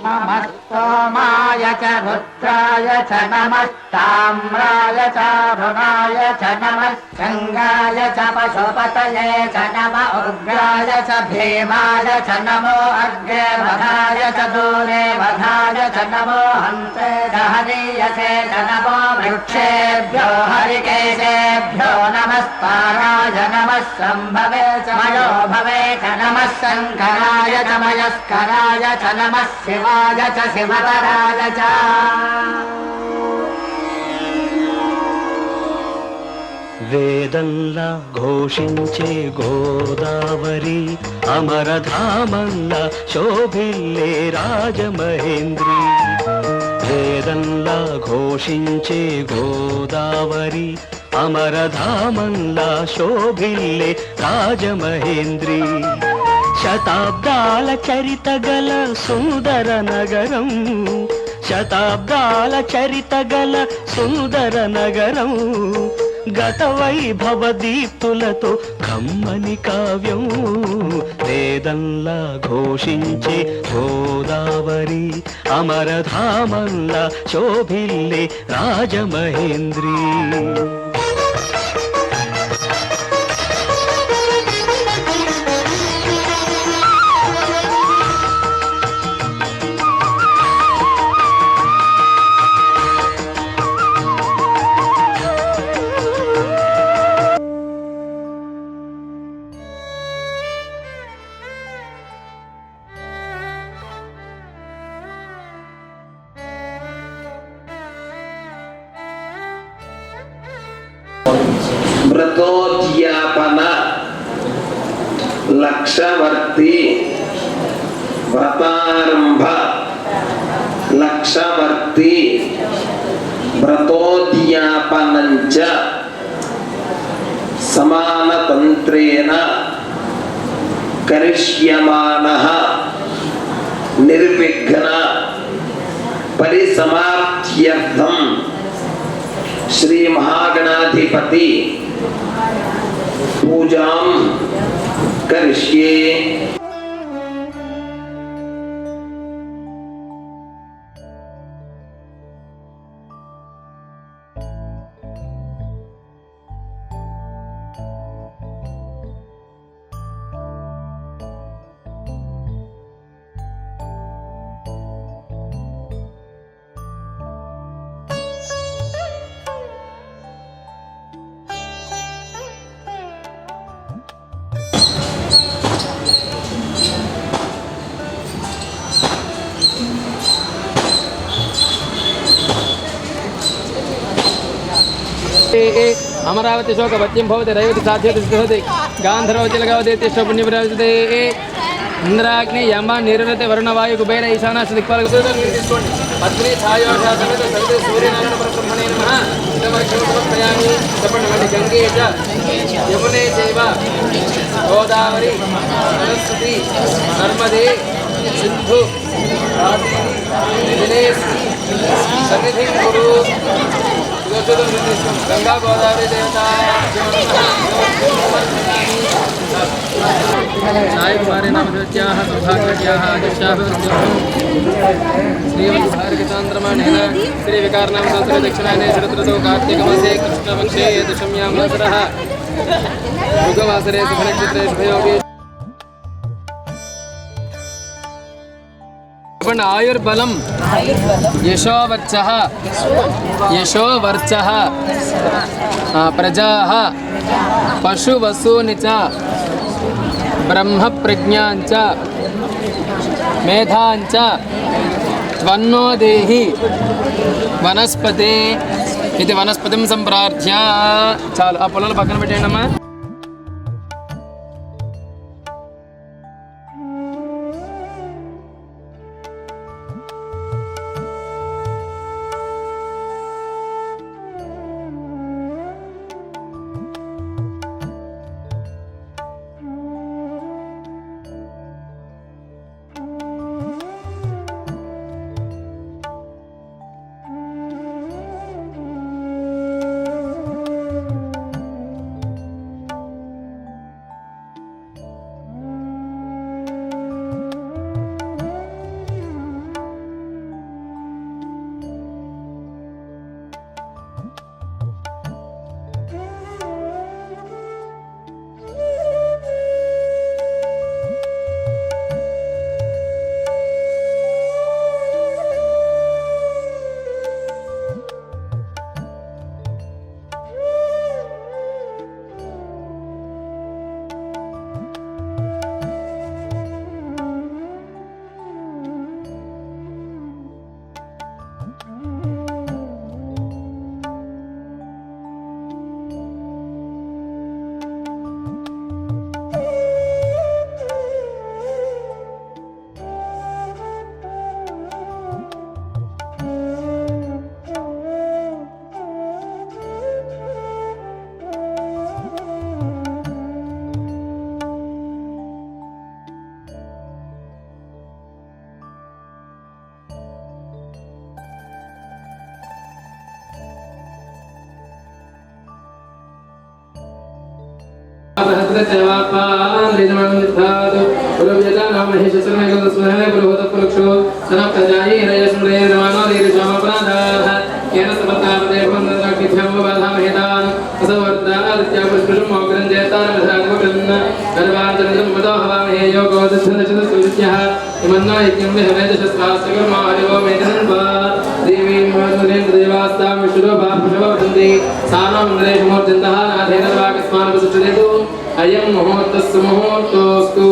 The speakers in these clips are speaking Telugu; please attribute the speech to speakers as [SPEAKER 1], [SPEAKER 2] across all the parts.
[SPEAKER 1] नमः सोमाय च रुद्राय च नमः ताम्राय च अरुणाय च नमः गंगाय च पशुपतये च नमः उग्राय च भीमाय च नमो अग्रे वधाय च दूरे वधाय च नमो हन्ते दहनीयसे च नमो वृक्षेभ्यो हरिकेशेभ्यो नमस्ताराय नमः सम्भवे च मयो भवे च नमः शङ्कराय च मयस्कराय च नमः शिवाय च शिवतराय च
[SPEAKER 2] వేదంలా ఘోషించే గోదావరి అమరధామంలా శోభిల్లే రాజమహేంద్రి వేదంలా ఘోషించే గోదావరి అమరధామంలా శోభిల్లే రాజమహేంద్రి శతాబ్దాల చరిత గల సుందర నగరం శతాబ్దాల చరిత గల సుందర నగరం గత వైభవ దీప్తులతో కమ్మని కావ్యం వేదంలా ఘోషించే గోదావరి అమరధామంలా శోభిల్లే రాజమహేంద్రి
[SPEAKER 3] వ్రతోద్యాపన లక్షవర్తి వ్రతారంభ లక్షవర్తి వ్రతోద్యాపనంచ సమానతంత్రేణ కరిష్యమానః నిర్విఘ్న పరిసమాప్త్యర్థం శ్రీ మహాగణాధిపతి పూజాం కరిష్యే
[SPEAKER 4] अमरावती शोकवत्यं भवति रैवति साध्यते सिद्धवति गान्धर्वतिलगावति तिष्ठ पुण्यप्रवृत्ते इंद्राग्नि यम निरृते वरुणवायु कुबेर ईशानाश्च दिक्पालक తీసుకోండి పత్ని ఛాయోష సమేత సవితే సూర్యనారాయణ పరబ్రహ్మణే నమః సమర్పయామి చెప్పండి మళ్ళీ గంగే చ యమునే చైవ గోదావరి సరస్వతి నర్మదే సింధు కావేరీ సన్నిధిం కురు गंगा गोदावरी देवता साई कुमारी नाम सौभाग्यवत्याः श्रीमद्भारतीचान्द्रमाणेन श्री विकारनाम संवत्सरे दक्षिणायने शरदृतौ कार्तिकमासे कृष्णपक्षे दशम्यां वासरः युगवासरे शुभनक्षत्रे शुभयोगे आयुर्बलम यशोवर्चः यशोवर्चः प्रजाः पशुवसूनि च ब्रह्मप्रज्ञाञ्च मेधाञ्च त्वन्नो देहि वनस्पते इति वनस्पतिं संप्रार्थ्य चालु आ పొలాల పక్కన పెట్టండి అమ్మా तदेवापान लेजमन्धातु पुरुव्यता नाम महेश्वरने गलस्महे पुरुहत पुरुक्षो सनप प्रजाई रयसुरे रमानो दीर्घमापराधाः केन समतापदे भवन्नराकिथ्यमो बाधामहेदान असवर्दादित्या पुष्पशुं मोग्रं जयतारमधागोगन् गर्भाञ्चन्द्रं वदो हवामहे योगो दच्छन्दचतुर्सूर्यः इमन्नो यज्ञं विहवेदशस्वास्यकर्मा हरिवो मेधन्वा देवीं देवास्तां विष्णुरूपा पुष्पवदन्ति सानो मङ्गलेशमूर्तिन्दः नाथेन वाकस्मानपसुष्टदेतु अयं मुहूर्तस्य मुहूर्तोऽस्तु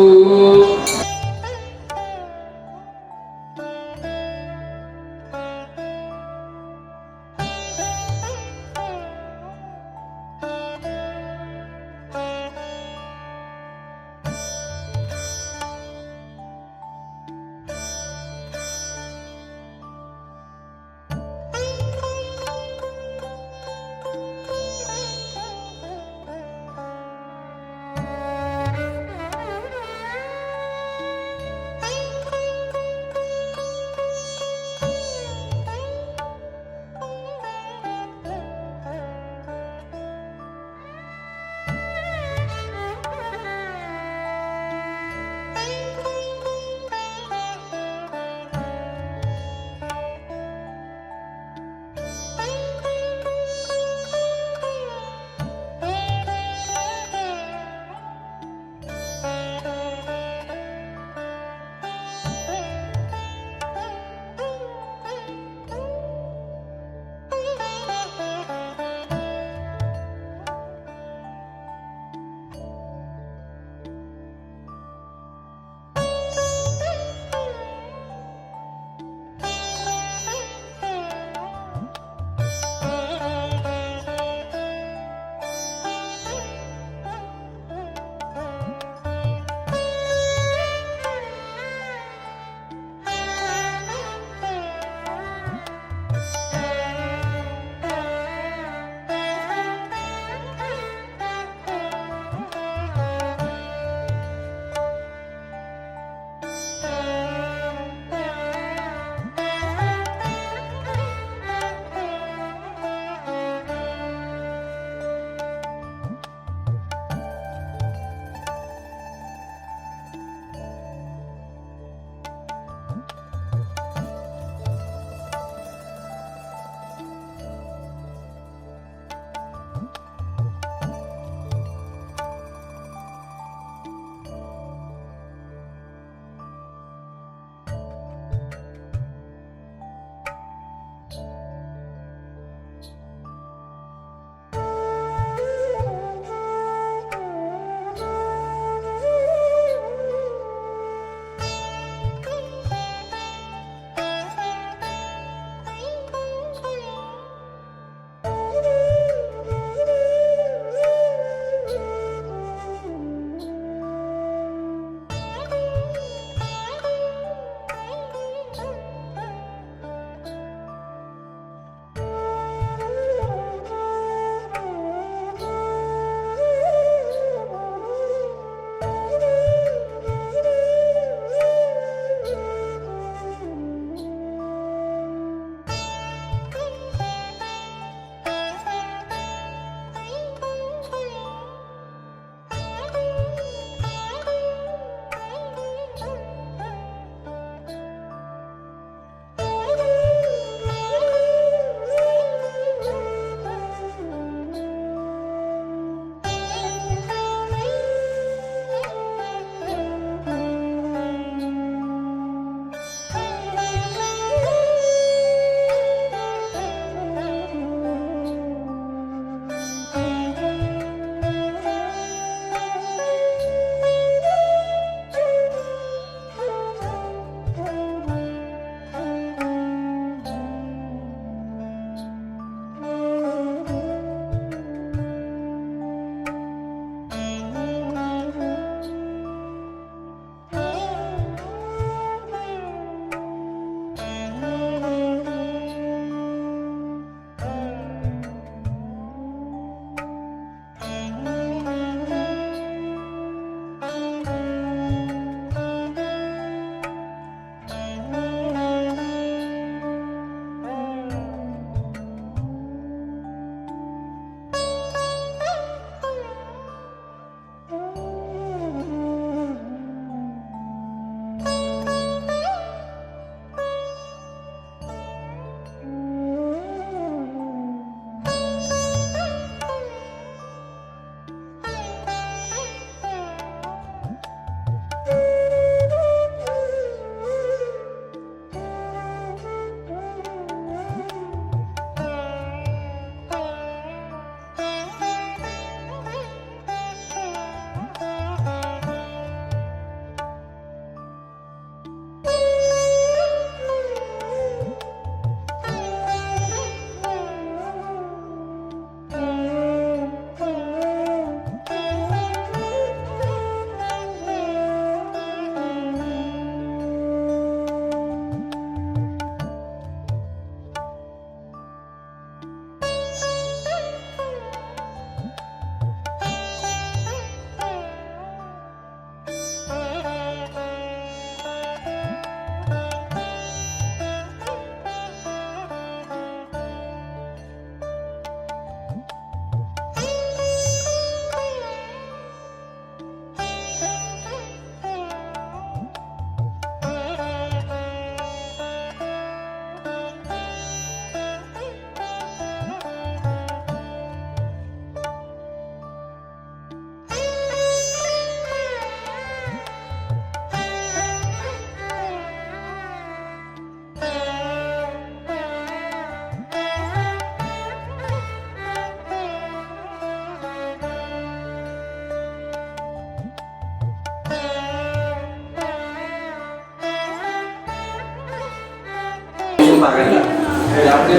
[SPEAKER 3] ముందాగండి.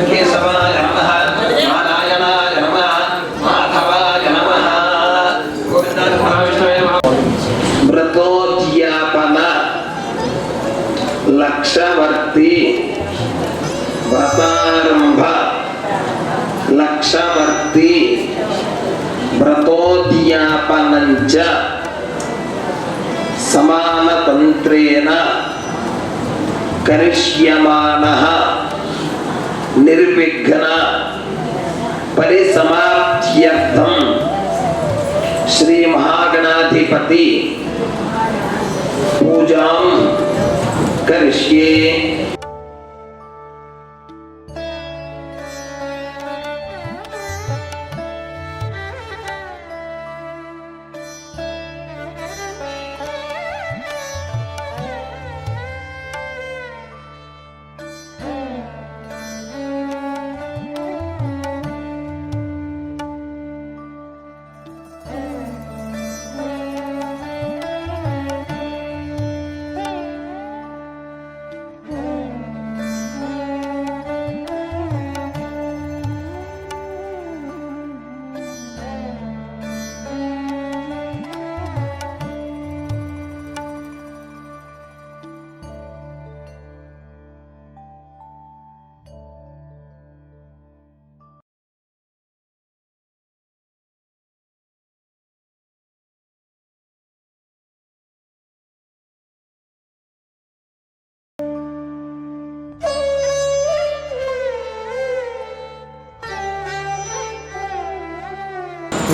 [SPEAKER 3] కేశవాయ నమః, నారాయణాయ నమః, మాధవాయ నమః, గోవిందాయ నమః, విష్ణువే నమః. వ్రతోద్యాపన లక్షవర్తి వ్రతారంభ లక్షవర్తి వ్రతోద్యాపనంచ సమానతంత్రేణ కరిష్యమానః నిర్విఘ్న పరిసమాప్త్యర్థం శ్రీ మహాగణాధిపతి పూజాం కరిష్యే.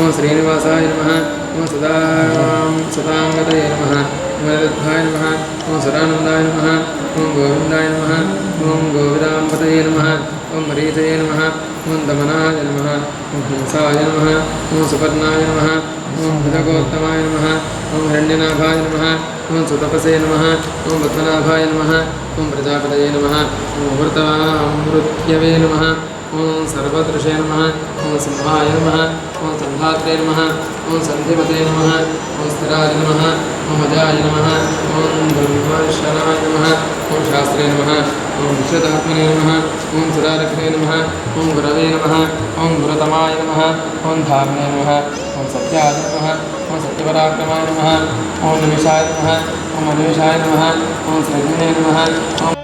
[SPEAKER 4] ఓం శ్రీనివాసాయ నమః. ఓం సదాంగతయ నమః. ఓం రథాయ నమః. ఓం సదానందాయ నమః. ఓం గోవిందాయ నమః. ఓం గోవిదాంబతయ నమః. ఓం మరీచయ నమః. ఓం దమనాయ నమః. ఓం హంసాయ నమః. ఓం సుపర్ణాయ నమః. ఓం భృతగోత్తమాయ నమః. ఓం హిరణ్యనాభాయ నమః. ఓం సుతపసే నమః. ఓం పద్మనాభాయ నమః. ఓం ప్రజాపతయ నమః. ఓం అమృతవే నమః. ఓం సర్వదృశే నమః. ఓం సింహాయ నమః. ఓం సంధాత్రే నమః. ఓం సంధిపతే నమః. ఓం స్థిరాయ నమః. ఓం అజాయ నమః. ఓం ధర్మశనాయ నమః. ఓం శాస్త్రే నమః. ఓం విశ్వతాత్మనే నమః. ఓం సురారక్షే నమః. ఓం గురవే నమః. ఓం గురతమాయ నమః. ఓం ధామ్నే నమః. ఓం సత్యాయ నమః. ఓం సత్యపరాక్రమాయ నమః. ఓం నిమిషాయ నమః. ఓం అనిమిషాయ నమః. ఓం శ్రీనే నమః. ఓం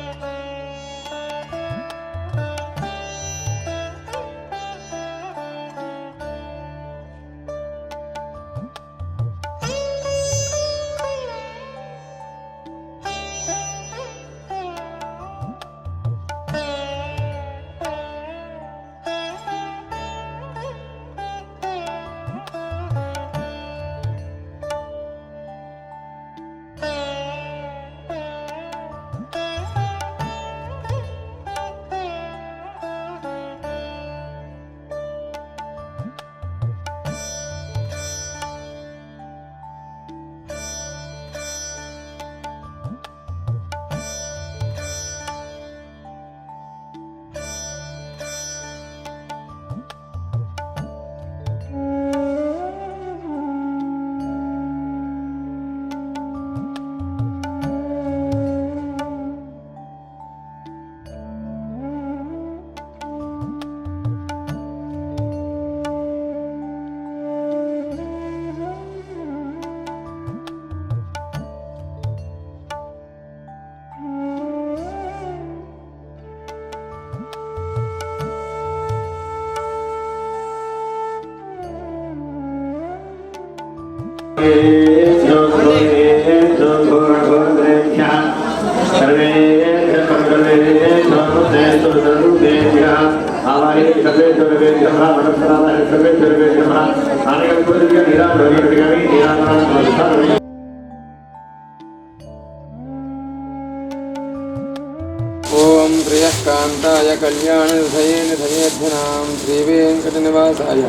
[SPEAKER 4] ओम प्रियकांताय कल्याणनिधये निधयेऽध्यनां श्रीवेङ्कटनिवासाय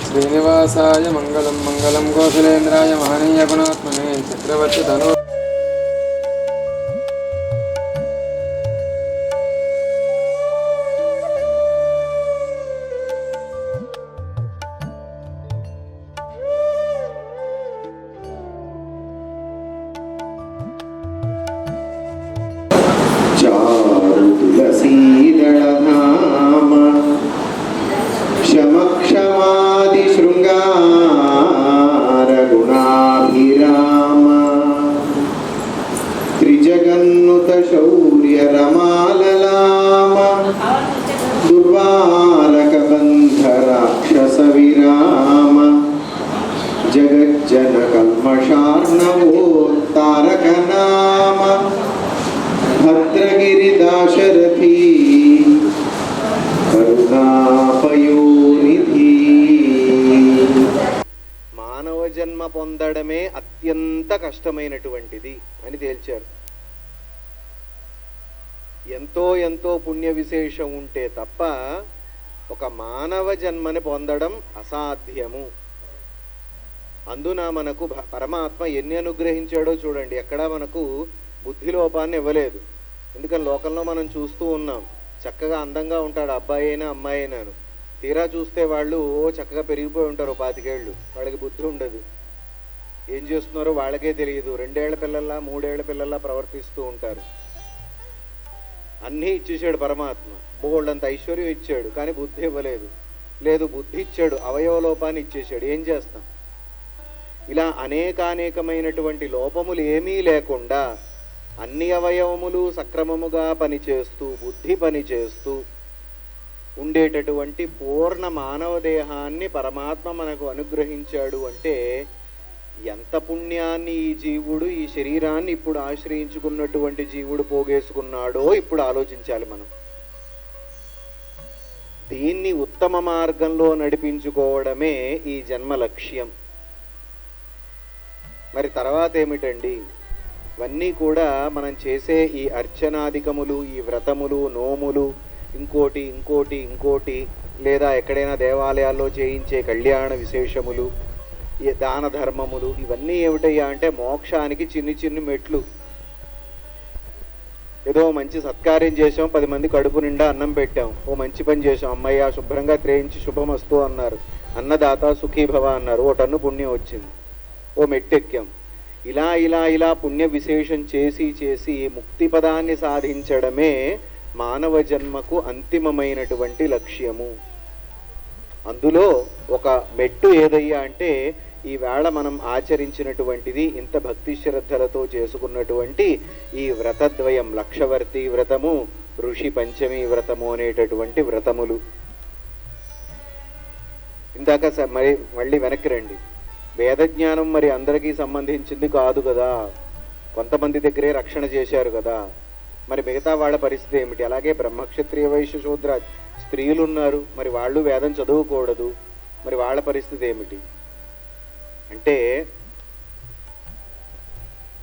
[SPEAKER 4] श्रीनिवासाय मंगलम मंगलम कौशलेन्द्राय महनीय गुणात्मने चक्रवर्ती धनु
[SPEAKER 3] तुलसीदल
[SPEAKER 5] अर्णवो तारकनाम भद्रगिरिदाशरथी करुणापयोनिधि।
[SPEAKER 6] మానవ జన్మ పొందడమే అత్యంత కష్టమైనటువంటిది అని తేల్చారు. ఎంతో ఎంతో పుణ్య విశేషం ఉంటే తప్ప ఒక మానవ జన్మని పొందడం అసాధ్యము. అందున మనకు పరమాత్మ ఎన్ని అనుగ్రహించాడో చూడండి. ఎక్కడా మనకు బుద్ధి లోపాన్ని ఇవ్వలేదు. ఎందుకని లోకంలో మనం చూస్తూ ఉన్నాం, చక్కగా అందంగా ఉంటాడు అబ్బాయి అయినా అమ్మాయి అయినాను, తీరా చూస్తే వాళ్ళు చక్కగా పెరిగిపోయి ఉంటారు 25 ఏళ్ళు, వాళ్ళకి బుద్ధి ఉండదు, ఏం చేస్తున్నారో వాళ్ళకే తెలియదు, 2 ఏళ్ల పిల్లల్లా 3 ఏళ్ల పిల్లల్లా ప్రవర్తిస్తూ ఉంటారు. అన్నీ ఇచ్చేసాడు పరమాత్మ, బోళ్ళంత ఐశ్వర్యం ఇచ్చాడు, కానీ బుద్ధి ఇవ్వలేదు. లేదు, బుద్ధి ఇచ్చాడు, అవయవ లోపాన్ని ఇచ్చేసాడు, ఏం చేస్తాం? ఇలా అనేకానేకమైనటువంటి లోపములు ఏమీ లేకుండా అన్ని అవయవములు సక్రమముగా పనిచేస్తూ బుద్ధి పనిచేస్తూ ఉండేటటువంటి పూర్ణ మానవ దేహాన్ని పరమాత్మ మనకు అనుగ్రహించాడు అంటే ఎంత పుణ్యాన్ని ఈ జీవుడు, ఈ శరీరాన్ని ఇప్పుడు ఆశ్రయించుకున్నటువంటి జీవుడు పోగేసుకున్నాడో ఇప్పుడు ఆలోచించాలి మనం. దీన్ని ఉత్తమ మార్గంలో నడిపించుకోవడమే ఈ జన్మ లక్ష్యం. మరి తర్వాత ఏమిటండి? ఇవన్నీ కూడా మనం చేసే ఈ అర్చనాధికములు, ఈ వ్రతములు, నోములు, ఇంకోటి ఇంకోటి ఇంకోటి, లేదా ఎక్కడైనా దేవాలయాల్లో చేయించే కళ్యాణ విశేషములు, ఈ దాన ధర్మములు, ఇవన్నీ ఏమిటయ్యా అంటే మోక్షానికి చిన్ని చిన్ని మెట్లు. ఏదో మంచి సత్కార్యం చేసాం, 10 మంది కడుపు నిండా అన్నం పెట్టాం, ఓ మంచి పని చేసాం, అమ్మయ్య శుభ్రంగా త్రేయించి శుభమస్తు అన్నారు, అన్నదాత సుఖీభవ అన్నారు, ఓ టన్ను పుణ్యం వచ్చింది, ఓ మెట్టెక్కాం. ఇలా ఇలా ఇలా పుణ్య విశేషం చేసి చేసి ముక్తి పదాన్ని సాధించడమే మానవ జన్మకు అంతిమమైనటువంటి లక్ష్యము. అందులో ఒక మెట్టు ఏదయ్యా అంటే ఈవేళ మనం ఆచరించినటువంటిది, ఇంత భక్తి శ్రద్ధలతో చేసుకున్నటువంటి ఈ వ్రతద్వయం, లక్షవర్తి వ్రతము, ఋషి పంచమి వ్రతము అనేటటువంటి వ్రతములు. ఇందాక మళ్ళీ వెనక్కి రండి. వేదజ్ఞానం మరి అందరికీ సంబంధించింది కాదు కదా, కొంతమంది దగ్గరే రక్షణ చేశారు కదా, మరి మిగతా వాళ్ళ పరిస్థితి ఏమిటి? అలాగే బ్రహ్మక్షత్రియ వైశ్య శూద్ర స్త్రీలు ఉన్నారు, మరి వాళ్ళు వేదం చదువుకూడదు, మరి వాళ్ళ పరిస్థితి ఏమిటి అంటే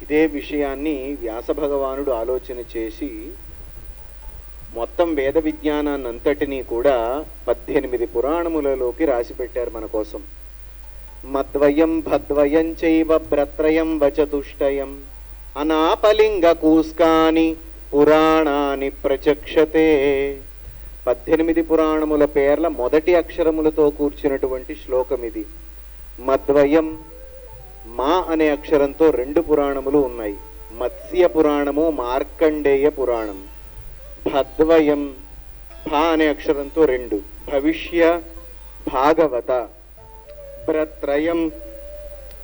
[SPEAKER 6] ఇదే విషయాన్ని వ్యాస భగవానుడు ఆలోచన చేసి మొత్తం వేద విజ్ఞానాన్ని అంతటినీ కూడా 18 పురాణములలోకి రాసిపెట్టారు మన కోసం. మద్వయం భద్వయం చైవ భ్రత్రయం వచతుష్టయం అనాపలింగ కూస్కాని పురాణాని ప్రచక్షతే. 18 పురాణముల పేర్ల మొదటి అక్షరములతో కూర్చున్నటువంటి శ్లోకం ఇది. మద్వయం, మా అనే అక్షరంతో 2 పురాణములు ఉన్నాయి, మత్స్య పురాణము, మార్కండేయ పురాణం. భద్వయం, భా అనే అక్షరంతో 2, భవిష్య, భాగవత. భ్రత్రయం,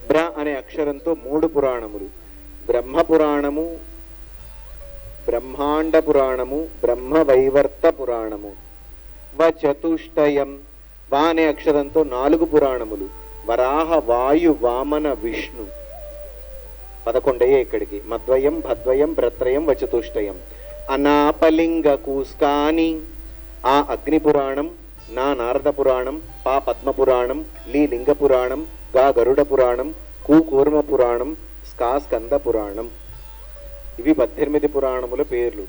[SPEAKER 6] బ్ర అనే అక్షరంతో 3 పురాణములు, బ్రహ్మ పురాణము, బ్రహ్మాండ పురాణము, బ్రహ్మ వైవర్త పురాణము. వచతుష్టయం, వా అనే అక్షరంతో 4 పురాణములు, వరాహ, వాయు, వామన, విష్ణు. 11 ఇక్కడికి. మద్వయం, భద్వయం, భ్రత్రయం, వచతుష్టయం. అనాపలింగ కూస్కాని, ఆ అగ్ని పురాణం, నా నారద పురాణం, పా పద్మ పురాణం, లీ లింగ పురాణం, గా గరుడ పురాణం, కు కూర్మ పురాణం, స్కా స్కంద పురాణం. ఇవి 18 పురాణముల పేర్లు.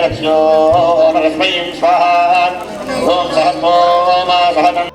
[SPEAKER 7] रस्यो नरस्मै स्वाहा ओम सहस्रो मा सहस्रम्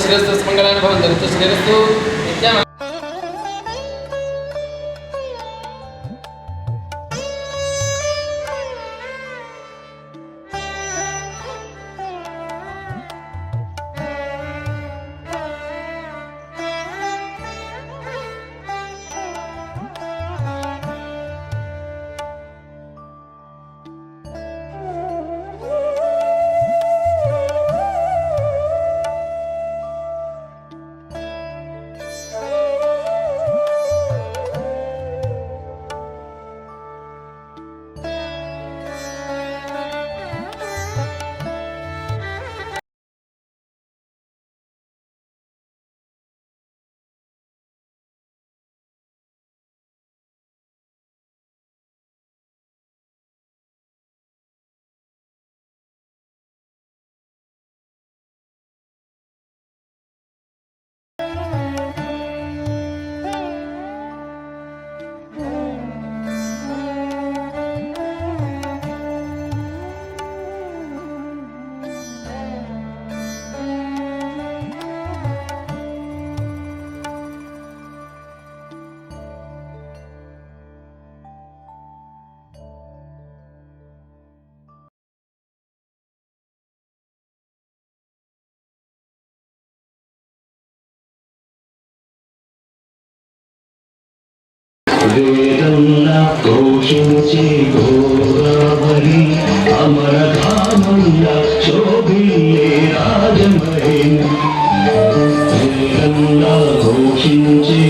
[SPEAKER 4] श्रेयस्तु मंगलानि भवन्तु श्रेयस्तु नित्यम्
[SPEAKER 2] వేదంలా ఘోషించే గోదావరి అమరధామంలా శోభిల్లే రాజమహేంద్రి వేదంలా ఘోషించే